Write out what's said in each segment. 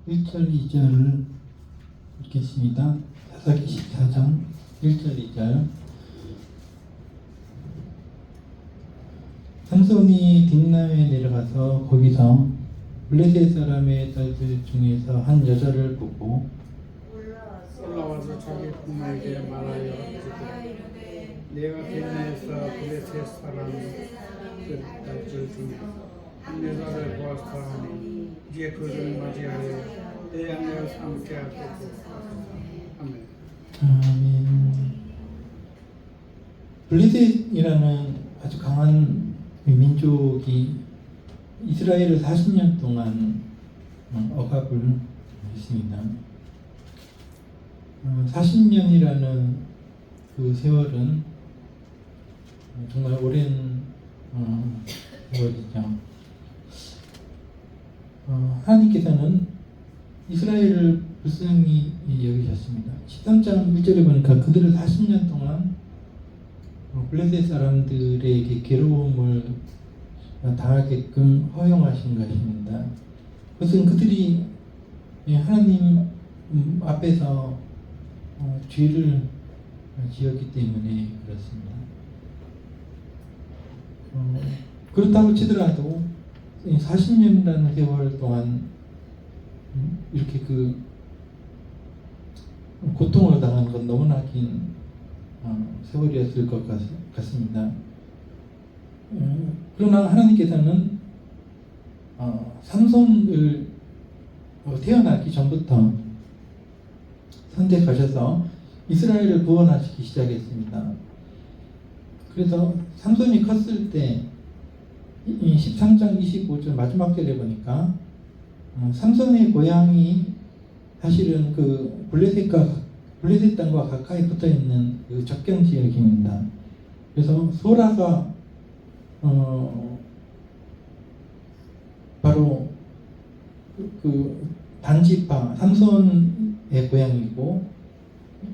1절, 2절을 읽겠습니다. 사사기 14장 1절, 2절. 삼손이 딥나에 내려가서 거기서 블레셋 사람의 딸들 중에서 한 여자를 보고 올라와서 자기 부모에게 말하여 이르되 내가 딥나에서 블레셋 사람들 딸들 중에 한 여자를 보았사오니 이제 그를 맞이하여 내 양을 삼게 하소서. 아멘. 아멘. 블레셋이라는 아주 강한 민족이 이스라엘을 40년 동안 억압을 했습니다. 40년이라는 그 세월은 정말 오랜 세월이죠. 하나님께서는 이스라엘을 불쌍히 여기셨습니다. 13장 1절에 보니까 그들을 40년 동안 블레셋 사람들에게 괴로움을 당하게끔 허용하신 것입니다. 그것은 그들이 하나님 앞에서 죄를 지었기 때문에 그렇습니다. 그렇다고 치더라도 40년이라는 세월 동안 이렇게 그 고통을 당한 건 너무나 긴 세월이었을 것 같습니다. 그러나 하나님께서는 삼손을 태어나기 전부터 선택하셔서 이스라엘을 구원하시기 시작했습니다. 그래서 삼손이 컸을 때 13장 25절 마지막 절에 보니까 삼손의 고향이 사실은 그 블레셋 땅과 가까이 붙어 있는 그 접경 지역입니다. 그래서 소라가 바로 그 단지파 삼손의 고향이고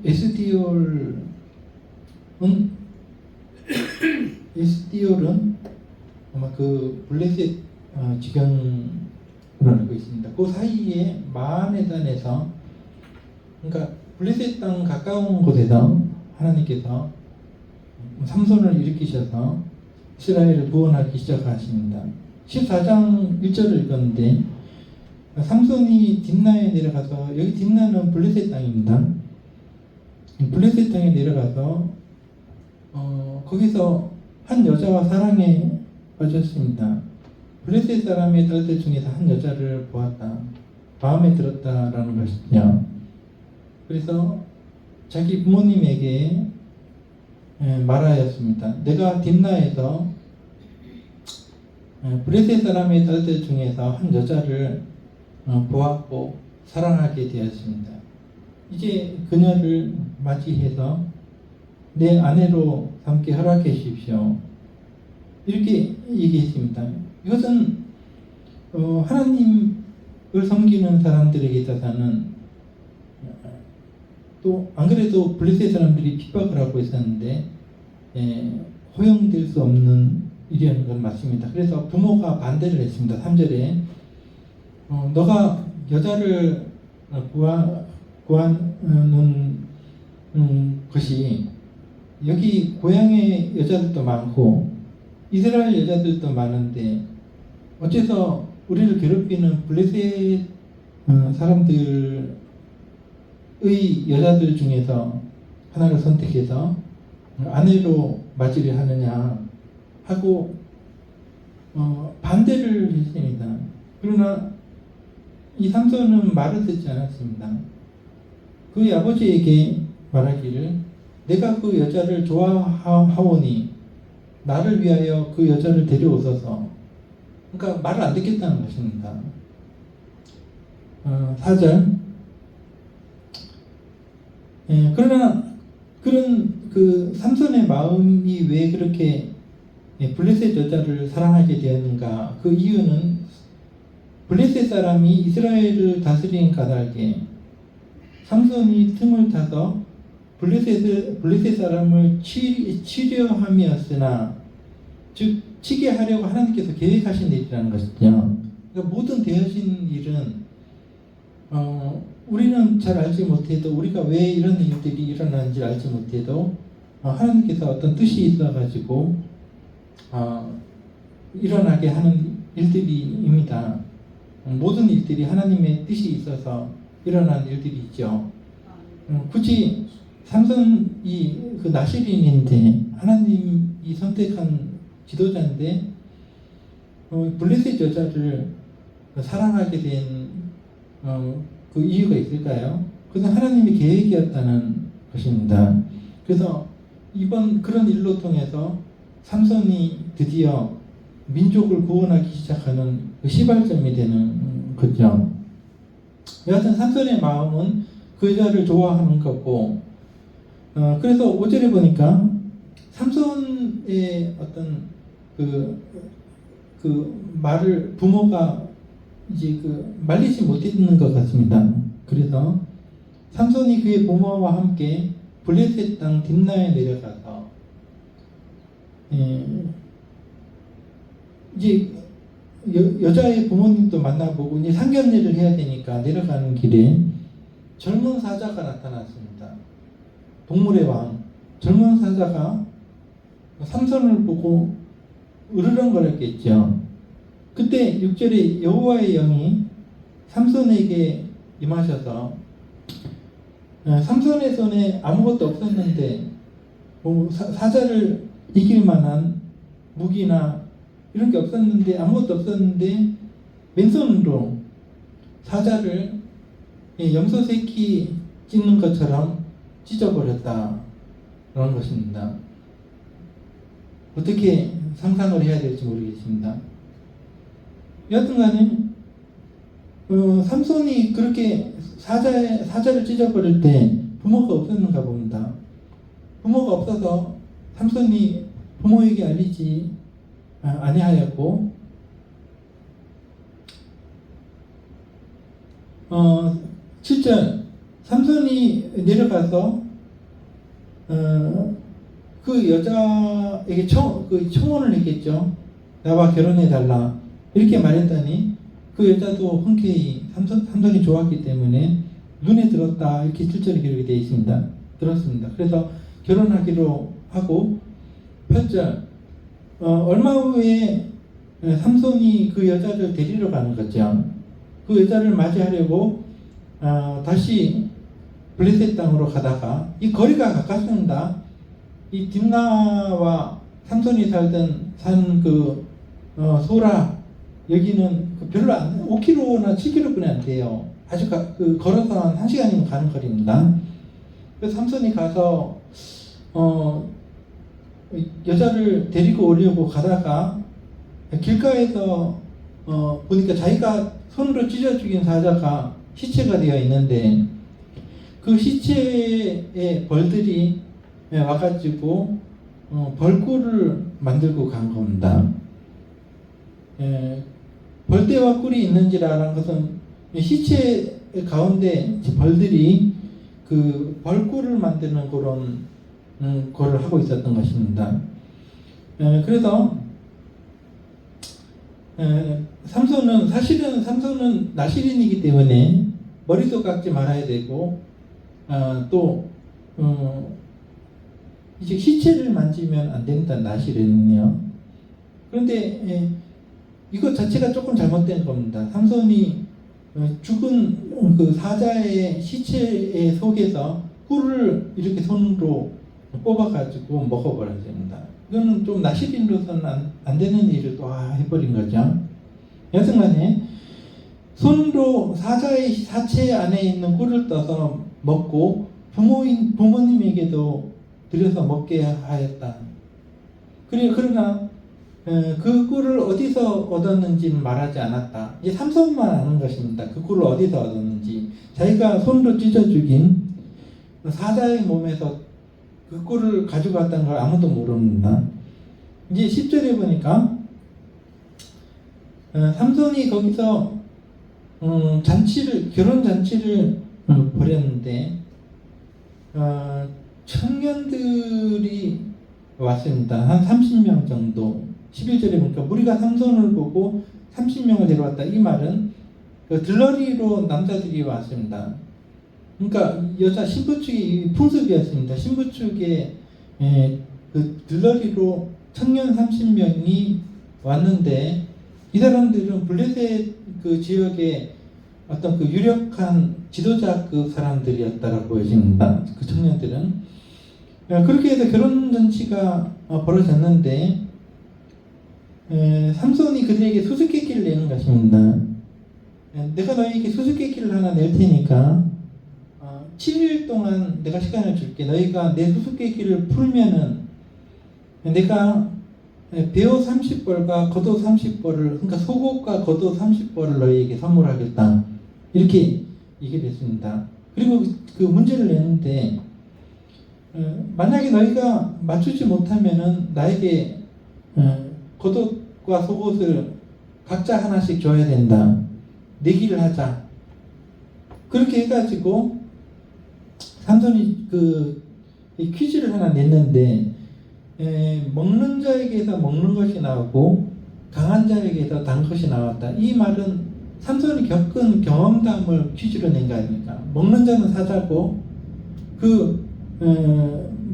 에스디올은 아마 그 블레셋 지경으로 알고 있습니다. 그 사이에 마하네단에서, 그러니까 블레셋 땅 가까운 곳에서 하나님께서 삼손을 일으키셔서 이스라엘을 구원하기 시작하십니다. 14장 1절을 읽었는데 삼손이 딥나에 내려가서, 여기 딥나는 블레셋 땅입니다. 블레셋 땅에 내려가서 거기서 한 여자와 사랑에 빠졌습니다. 블레셋 사람의 딸들 중에서 한 여자를 보았다, 마음에 들었다라는 것이죠. 그래서 자기 부모님에게 말하였습니다. 내가 딥나에서 블레셋 사람의 딸들 중에서 한 여자를 보았고 사랑하게 되었습니다. 이제 그녀를 맞이해서 내 아내로 삼게 허락해 주십시오. 이렇게 얘기했습니다. 이것은 하나님을 섬기는 사람들에게 있어서는, 또 안 그래도 블레셋 사람들이 핍박을 하고 있었는데 허용될 수 없는 일이라는 건 맞습니다. 그래서 부모가 반대를 했습니다. 3절에 너가 여자를 구하는 것이, 여기 고향의 여자들도 많고 이스라엘 여자들도 많은데 어째서 우리를 괴롭히는 블레셋 사람들의 여자들 중에서 하나를 선택해서 아내로 맞이를 하느냐 하고 반대를 했습니다. 그러나 이 삼손은 말을 듣지 않았습니다. 그의 아버지에게 말하기를 내가 그 여자를 좋아하오니 나를 위하여 그 여자를 데려오소서. 그러니까 말을 안 듣겠다는 것입니다. 4절. 그러나 그런 그 삼손의 마음이 왜 그렇게 블레셋 여자를 사랑하게 되었는가? 그 이유는 블레셋 사람이 이스라엘을 다스린 까닭에 삼손이 틈을 타서 블레셋 사람을 치려함이었으나, 즉 치게 하려고 하나님께서 계획하신 일이라는 것이죠. 그러니까 모든 되어진 일은 우리는 잘 알지 못해도 우리가 왜 이런 일들이 일어나는지 알지 못해도 하나님께서 어떤 뜻이 있어가지고 일어나게 하는 일들이입니다. 모든 일들이 하나님의 뜻이 있어서 일어난 일들이 있죠. 굳이 삼손이 그 나시린인데 하나님이 선택한 지도자인데 블레셋 여자를 사랑하게 된 그 이유가 있을까요? 그것은 하나님의 계획이었다는 것입니다. 그래서 이번 그런 일로 통해서 삼손이 드디어 민족을 구원하기 시작하는 그 시발점이 되는 거죠. 여하튼 삼손의 마음은 그 여자를 좋아하는 거고, 그래서 5절에 보니까 삼손의 어떤 그 말을 부모가 이제 말리지 못했는 것 같습니다. 그래서 삼손이 그의 부모와 함께 블레셋 땅 딥나에 내려가서 이제 여자의 부모님도 만나보고 이제 상견례를 해야 되니까 내려가는 길에 젊은 사자가 나타났습니다. 동물의 왕 젊은 사자가 삼손을 보고 으르렁거렸겠죠. 그때 6절에 여호와의 영이 삼손에게 임하셔서 삼손의 손에 아무것도 없었는데 사자를 이길 만한 무기나 이런 게 없었는데 아무것도 없었는데 맨손으로 사자를 염소 새끼 찢는 것처럼 찢어버렸다 그런 것입니다. 어떻게 상상을 해야 될지 모르겠습니다. 여하튼간에 삼손이 그렇게 사자를 찢어버릴 때 부모가 없었는가 봅니다. 부모가 없어서 삼손이 부모에게 알리지 아니하였고 7절 삼손이 내려가서 그 여자에게 청혼을 했겠죠. 나와 결혼해달라 이렇게 말했더니 그 여자도 흔쾌히 삼손이 좋았기 때문에 눈에 들었다 이렇게 7절에 기록이 되어 있습니다. 들었습니다. 그래서 결혼하기로 하고 8절 얼마 후에 삼손이 그 여자를 데리러 가는 거죠. 그 여자를 맞이하려고 다시 블레셋 땅으로 가다가 이 거리가 가깝습니다. 이 딥나와 삼손이 사는 소라 여기는 별로 5km나 7km뿐이 안 돼요. 아주 걸어서 한 1시간이면 가는 거리입니다. 그래서 삼손이 가서 여자를 데리고 오려고 가다가 길가에서 보니까 자기가 손으로 찢어 죽인 사자가 시체가 되어 있는데 그 시체에 벌들이 와가지고 벌꿀을 만들고 간 겁니다. 벌떼와 꿀이 있는지라는 것은 시체 가운데 벌들이 그 벌꿀을 만드는 그런 거를 하고 있었던 것입니다. 그래서 사실은 삼손은 나시린이기 때문에 머리도 깎지 말아야 되고 또 이제 시체를 만지면 안 된다 나시린은요. 그런데 이것 자체가 조금 잘못된 겁니다. 삼손이 죽은 그 사자의 시체 속에서 꿀을 이렇게 손으로 뽑아가지고 먹어버려야 됩니다. 이거는 좀 나시린으로서는 안 되는 일을 또 해버린 거죠. 여튼간에 손으로 사자의 사체 안에 있는 꿀을 떠서 먹고 부모님에게도 들여서 먹게 하였다. 그러나 그 꿀을 어디서 얻었는지는 말하지 않았다. 이제 삼손만 아는 것입니다. 그 꿀을 어디서 얻었는지. 자기가 손으로 찢어 죽인 사자의 몸에서 그 꿀을 가져갔다는 걸 아무도 모릅니다. 이제 10절에 보니까 삼손이 거기서 결혼 잔치를 벌였는데 청년들이 왔습니다. 한 30명 정도. 11절에 보니까 무리가 삼손을 보고 30명을 데려왔다. 이 말은 들러리로 남자들이 왔습니다. 그러니까 여자 신부 측이 풍습이었습니다. 신부 측에 그 들러리로 청년 30명이 왔는데 이 사람들은 블레셋 그 지역의 어떤 그 유력한 지도자급 사람들이었다고 보여집니다. 그 청년들은 그렇게 해서 결혼 잔치가 벌어졌는데 삼손이 그들에게 수수께끼를 내는 것입니다. 내가 너희에게 수수께끼를 하나 낼 테니까 7일 동안 내가 시간을 줄게. 너희가 내 수수께끼를 풀면은 내가 배옷 30벌과 겉옷 30벌을, 그러니까 속옷과 겉옷 30벌을 너희에게 선물하겠다. 이렇게 얘기를 했습니다. 그리고 그 문제를 내는데 만약에 너희가 맞추지 못하면은 나에게 겉옷과 속옷을 각자 하나씩 줘야 된다. 내기를 하자. 그렇게 해가지고 삼손이 그 퀴즈를 하나 냈는데 먹는 자에게서 먹는 것이 나오고 강한 자에게서 단 것이 나왔다. 이 말은 삼손이 겪은 경험담을 퀴즈로 낸 거 아닙니까? 먹는 자는 사자고 그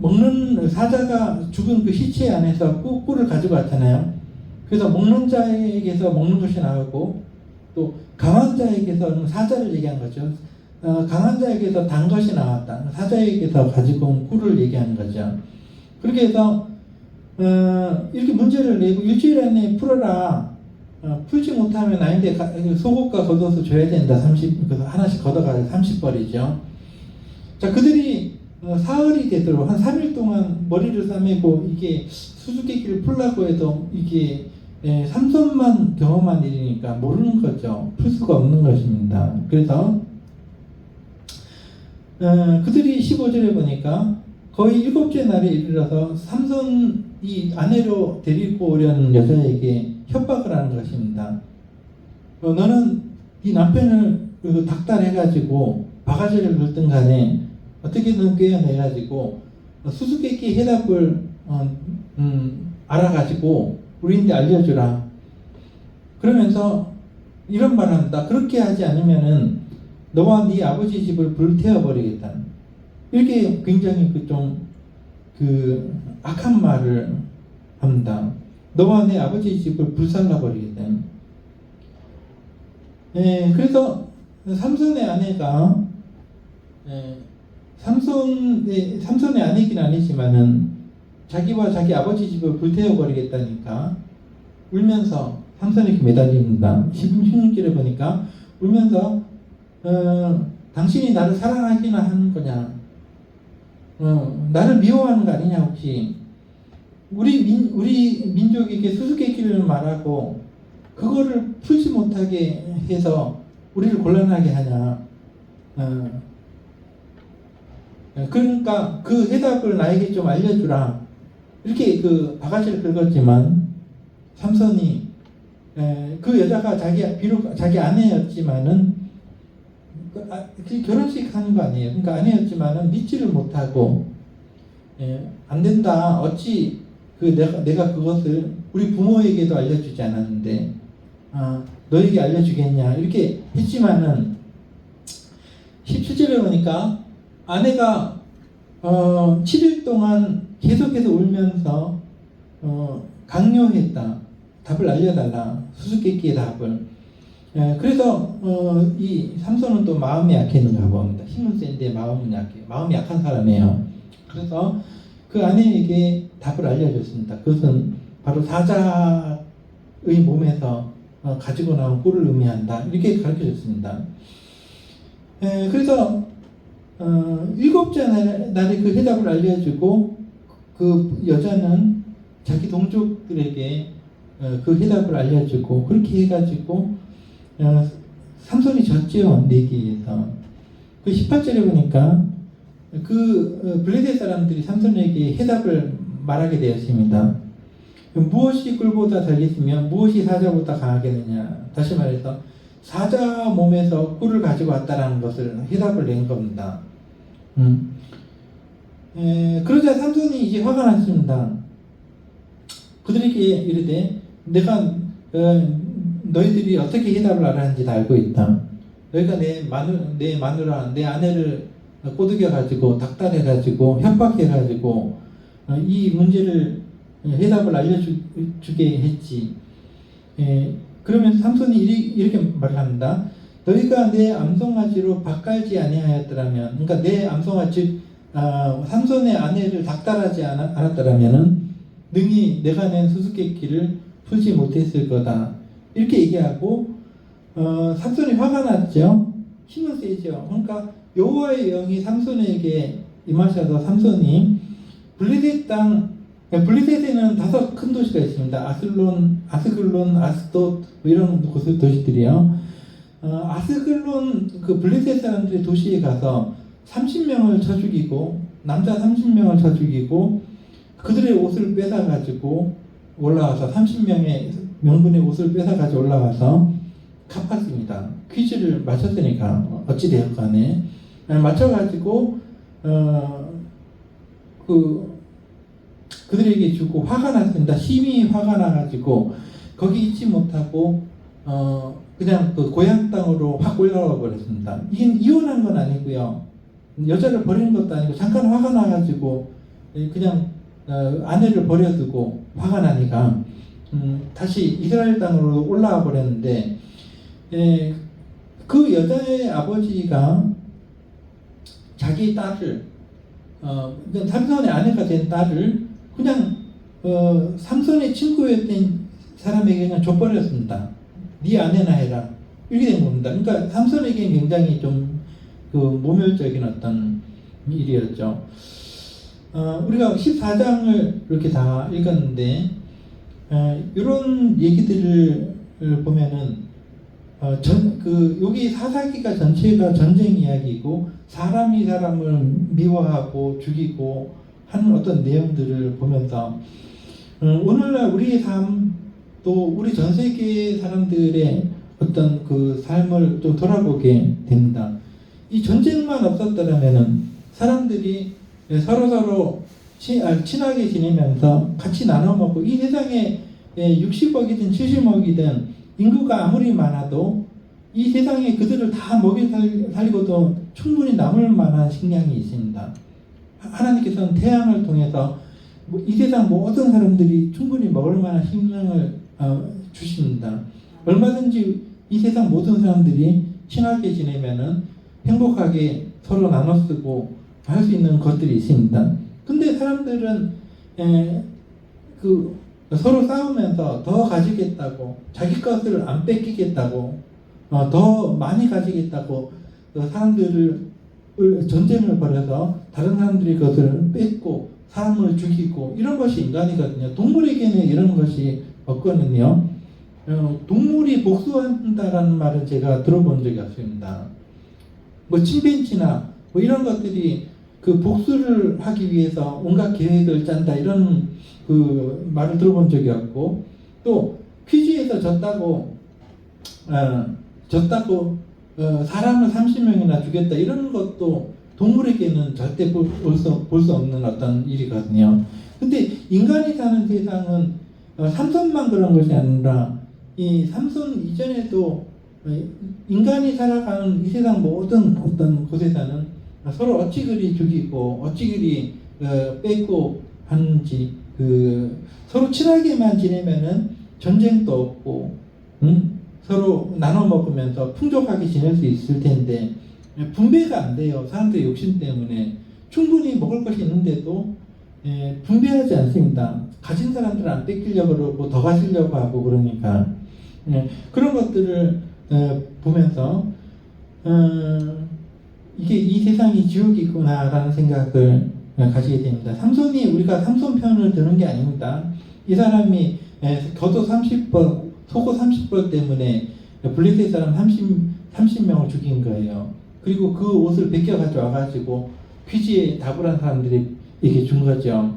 먹는 사자가 죽은 그 시체 안에서 꿀을 가지고 왔잖아요. 그래서 먹는 자에게서 먹는 것이 나오고 또 강한 자에게서 사자를 얘기한 거죠. 강한 자에게서 단 것이 나왔다. 사자에게서 가지고 온 꿀을 얘기하는 거죠. 그렇게 해서 이렇게 문제를 내고 일주일 안에 풀어라. 풀지 못하면 나한테 속옷과 겉옷을 줘야 된다. 30, 그래서 하나씩 걷어가야 30벌이죠. 자, 그들이 사흘이 되도록 한 3일 동안 머리를 싸매고 이게 수수께끼를 풀라고 해도 이게 삼손만 경험한 일이니까 모르는 거죠. 풀 수가 없는 것입니다. 그래서 그들이 15절에 보니까 거의 7째 날에 이르러서 삼손이 아내로 데리고 오려는 여자에게 협박을 하는 것입니다. 너는 네 남편을 닥달해가지고 바가지를 긁든 간에 어떻게든 꿰어내가지고 수수께끼 해답을 알아가지고 우리한테 알려주라. 그러면서 이런 말을 한다. 그렇게 하지 않으면은 너와 네 아버지 집을 불태워버리겠다. 이렇게 굉장히 그 악한 말을 합니다. 너와 내 아버지 집을 불살라버리겠다. 그래서 삼손의 아내가 삼손의 아내긴 아니지만은 자기와 자기 아버지 집을 불태워버리겠다니까 울면서 삼손에게 매달립니다. 16절에 보니까 울면서 당신이 나를 사랑하기나 하는 거냐? 나를 미워하는 거 아니냐 혹시? 우리 민족에게 수수께끼를 말하고 그거를 풀지 못하게 해서 우리를 곤란하게 하냐? 그러니까 그 해답을 나에게 좀 알려주라. 이렇게 그 바가지를 긁었지만 삼손이 그 여자가 비록 자기 아내였지만은 그 결혼식 하는 거 아니에요. 그러니까 아내였지만은 믿지를 못하고 안 된다. 어찌 내가 그것을 우리 부모에게도 알려주지 않았는데 너에게 알려주겠냐 이렇게 했지만은 17절에 보니까 아내가 7일 동안 계속해서 울면서 강요했다. 답을 알려달라. 수수께끼의 답을. 그래서 이 삼손은 또 마음이 약했는가 봅니다. 힘은 센데 마음은 약해. 마음이 약한 사람이에요. 그래서 그 아내에게 답을 알려줬습니다. 그것은 바로 사자의 몸에서 가지고 나온 꿀을 의미한다. 이렇게 가르쳐줬습니다. 그래서 7째 날에 그 해답을 알려주고 그 여자는 자기 동족들에게 그 해답을 알려주고 그렇게 해가지고 삼손이 졌지요. 내기에서. 그 18절에 보니까 그 블레셋 사람들이 삼손에게 해답을 말하게 되었습니다. 무엇이 꿀보다 달겠으며 무엇이 사자보다 강하겠느냐. 다시 말해서 사자 몸에서 꿀을 가지고 왔다라는 것을 해답을 낸 겁니다. 그러자 삼손이 이제 화가 났습니다. 그들에게 이르되 내가 너희들이 어떻게 해답을 알았는지 다 알고 있다. 너희가 내 마누라, 내 아내를 꼬드겨가지고 닥달해가지고 협박해가지고 이 문제를 해답을 알려주게 했지. 그러면 삼손이 이렇게 말을 합니다. 너희가 내 암송아지로 밭갈지 아니하였더라면, 그러니까 내 암송아 즉 삼손의 아내를 닥달하지 않았더라면은 능히 내가 낸 수수께끼를 풀지 못했을 거다. 이렇게 얘기하고 삼손이 화가 났죠. 힘은 세죠. 그러니까 여호와의 영이 삼손에게 임하셔서 삼손이 블레셋 땅, 블레셋에는 5 큰 도시가 있습니다. 아스글론, 아스돗 뭐 이런 도시들이요. 아스글론 그 블레셋 사람들의 도시에 가서 30명을 쳐 죽이고 남자 30명을 쳐 죽이고 그들의 옷을 뺏어가지고 올라와서 30명의 명분의 옷을 뺏어가지고 올라와서 갚았습니다. 퀴즈를 맞췄으니까 어찌되었 간에 맞춰가지고 그들에게 주고 화가 났습니다. 심히 화가 나가지고 거기 있지 못하고 그냥 그 고향 땅으로 확 올라와 버렸습니다. 이게 이혼한 건 아니고요. 여자를 버리는 것도 아니고 잠깐 화가 나가지고 그냥 아내를 버려두고 화가 나니까 다시 이스라엘 땅으로 올라와 버렸는데 그 여자의 아버지가 자기 딸을 삼손의 아내가 된 딸을 그냥 삼손의 친구였던 사람에게 그냥 줘버렸습니다. 네 아내나 해라 이렇게 된 겁니다. 그러니까 삼손에게 굉장히 좀 그 모멸적인 어떤 일이었죠. 우리가 14장을 이렇게 다 읽었는데 이런 얘기들을 보면은 여기 사사기가 전체가 전쟁 이야기고 사람이 사람을 미워하고 죽이고 하는 어떤 내용들을 보면서 오늘날 우리의 삶 또 우리 전 세계 사람들의 어떤 그 삶을 좀 돌아보게 됩니다. 이 전쟁만 없었더라면은 사람들이 서로 친하게 지내면서 같이 나눠 먹고 이 세상에 60억이든 70억이든 인구가 아무리 많아도 이 세상에 그들을 다 먹여 살리고도 충분히 남을 만한 식량이 있습니다. 하나님께서는 태양을 통해서 이 세상 모든 사람들이 충분히 먹을 만한 식량을 주십니다. 얼마든지 이 세상 모든 사람들이 친하게 지내면은 행복하게 서로 나눠 쓰고 할 수 있는 것들이 있습니다. 근데 사람들은 서로 싸우면서 더 가지겠다고 자기 것을 안 뺏기겠다고 더 많이 가지겠다고 사람들을 전쟁을 벌여서 다른 사람들의 것을 뺏고 사람을 죽이고 이런 것이 인간이거든요. 동물에게는 이런 것이 없거든요. 동물이 복수한다라는 말을 제가 들어본 적이 없습니다. 뭐 침팬지나 뭐 이런 것들이 그 복수를 하기 위해서 온갖 계획을 짠다 이런 그 말을 들어본 적이 없고 또 퀴즈에서 졌다고 사람을 30명이나 죽였다 이런 것도 동물에게는 절대 볼 수 없는 어떤 일이거든요. 근데 인간이 사는 세상은 삼손만 그런 것이 아니라 이 삼손 이전에도 인간이 살아가는 이 세상 모든 어떤 곳에서는 서로 어찌 그리 죽이고 어찌 그리 뺏고 하는지 서로 친하게만 지내면은 전쟁도 없고 서로 나눠 먹으면서 풍족하게 지낼 수 있을 텐데 분배가 안 돼요. 사람들의 욕심 때문에 충분히 먹을 것이 있는데도 분배하지 않습니다. 가진 사람들은 안 뺏기려고 그러고 더 가지려고 하고 그러니까 그런 것들을 보면서 이게 이 세상이 지옥이구나라는 생각을 가지게 됩니다. 삼손이 우리가 삼손 편을 드는 게 아닙니다. 이 사람이 겉옷 30벌, 속옷 30벌 때문에 블레셋 사람 30명을 죽인 거예요. 그리고 그 옷을 벗겨 가져와가지고 퀴즈에 답을 한 사람들에게 준 거죠.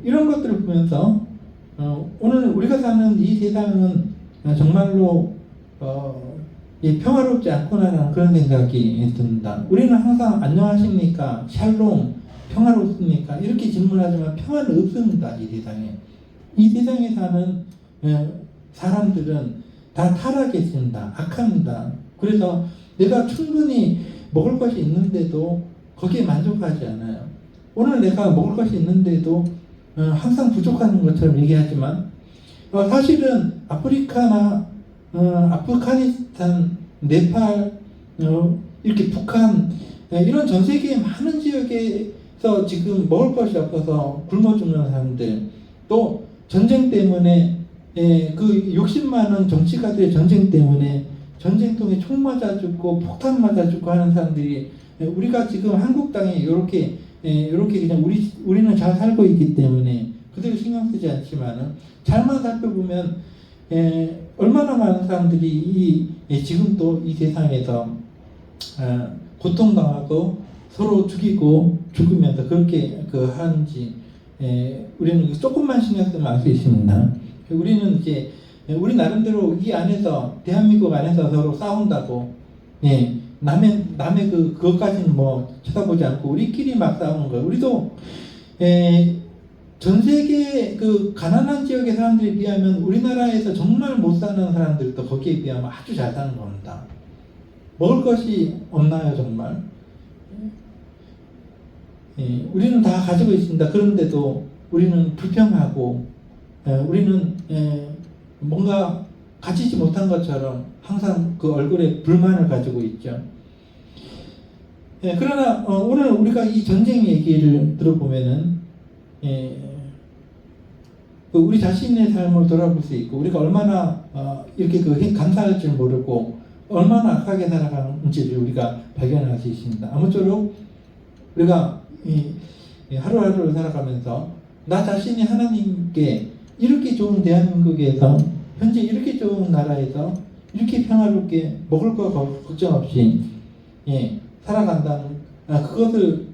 이런 것들을 보면서 오늘 우리가 사는 이 세상은 정말로 평화롭지 않구나라는 그런 생각이 듭니다. 우리는 항상 안녕하십니까? 샬롬, 평화롭습니까? 이렇게 질문하지만 평화는 없습니다. 이 세상에. 이 세상에 사는 사람들은 다 타락했습니다. 악합니다. 그래서 내가 충분히 먹을 것이 있는데도 거기에 만족하지 않아요. 오늘 내가 먹을 것이 있는데도 항상 부족한 것처럼 얘기하지만 사실은 아프리카나 아프가니스탄, 네팔, 이렇게 북한 이런 전 세계의 많은 지역에서 지금 먹을 것이 없어서 굶어 죽는 사람들, 또 전쟁 때문에 그 욕심 많은 정치가들의 전쟁 때문에 전쟁통에 총 맞아 죽고 폭탄 맞아 죽고 하는 사람들이 우리가 지금 한국 땅에 이렇게 그냥 우리는 잘 살고 있기 때문에 그들 신경 쓰지 않지만은 잘만 살펴보면 얼마나 많은 사람들이 지금도 이 세상에서 고통당하고 서로 죽이고 죽으면서 그렇게 하는지 우리는 조금만 신경 쓰면 알 수 있습니다. 우리는 이제 우리 나름대로 이 안에서 대한민국 안에서 서로 싸운다고 남의 그것까지는 뭐 쳐다보지 않고 우리끼리 막 싸우는 거예요. 우리도 전 세계 그 가난한 지역의 사람들에 비하면 우리나라에서 정말 못 사는 사람들도 거기에 비하면 아주 잘 사는 겁니다. 먹을 것이 없나요, 정말? 우리는 다 가지고 있습니다. 그런데도 우리는 불평하고 우리는 뭔가 가지지 못한 것처럼 항상 그 얼굴에 불만을 가지고 있죠. 그러나 오늘 우리가 이 전쟁 얘기를 들어보면은 우리 자신의 삶을 돌아볼 수 있고 우리가 얼마나 이렇게 감사할 줄 모르고 얼마나 악하게 살아가는지를 우리가 발견할 수 있습니다. 아무쪼록 우리가 하루하루를 살아가면서 나 자신이 하나님께 이렇게 좋은 대한민국에서 현재 이렇게 좋은 나라에서 이렇게 평화롭게 먹을 거 걱정 없이 살아간다는 그것을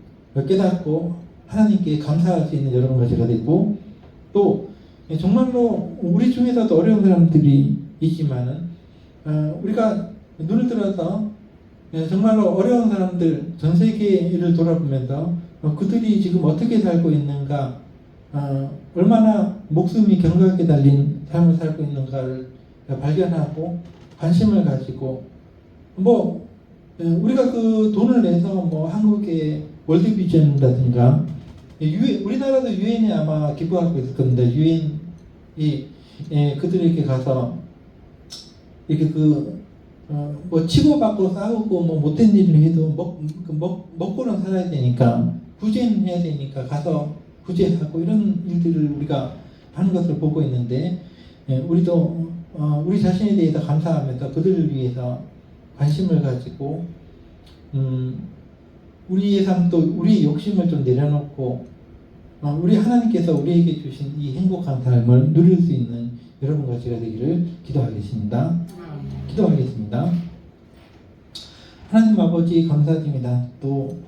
깨닫고 하나님께 감사할 수 있는 여러분과 제가 됐고 또 정말로 우리 중에서도 어려운 사람들이 있지만은 우리가 눈을 들어서 정말로 어려운 사람들 전 세계를 돌아보면서 그들이 지금 어떻게 살고 있는가 얼마나 목숨이 경각에 달린 삶을 살고 있는가를 발견하고 관심을 가지고 우리가 그 돈을 내서 한국의 월드비전이라든가 우리나라도 유엔에 아마 기부하고 있을 겁니다. 유엔이 그들에게 가서 이렇게 치고받고 싸우고 못된 일을 해도 먹고는 살아야 되니까 구제는 해야 되니까 가서 구제하고 이런 일들을 우리가 하는 것을 보고 있는데 우리도 우리 자신에 대해서 감사하면서 그들을 위해서 관심을 가지고 우리의 삶도 우리의 욕심을 좀 내려놓고 우리 하나님께서 우리에게 주신 이 행복한 삶을 누릴 수 있는 여러분과 제가 되기를 기도하겠습니다. 기도하겠습니다. 하나님 아버지 감사드립니다. 또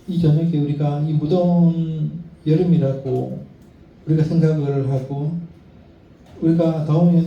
이 저녁에 우리가 이 무더운 여름이라고 우리가 생각을 하고 우리가 더운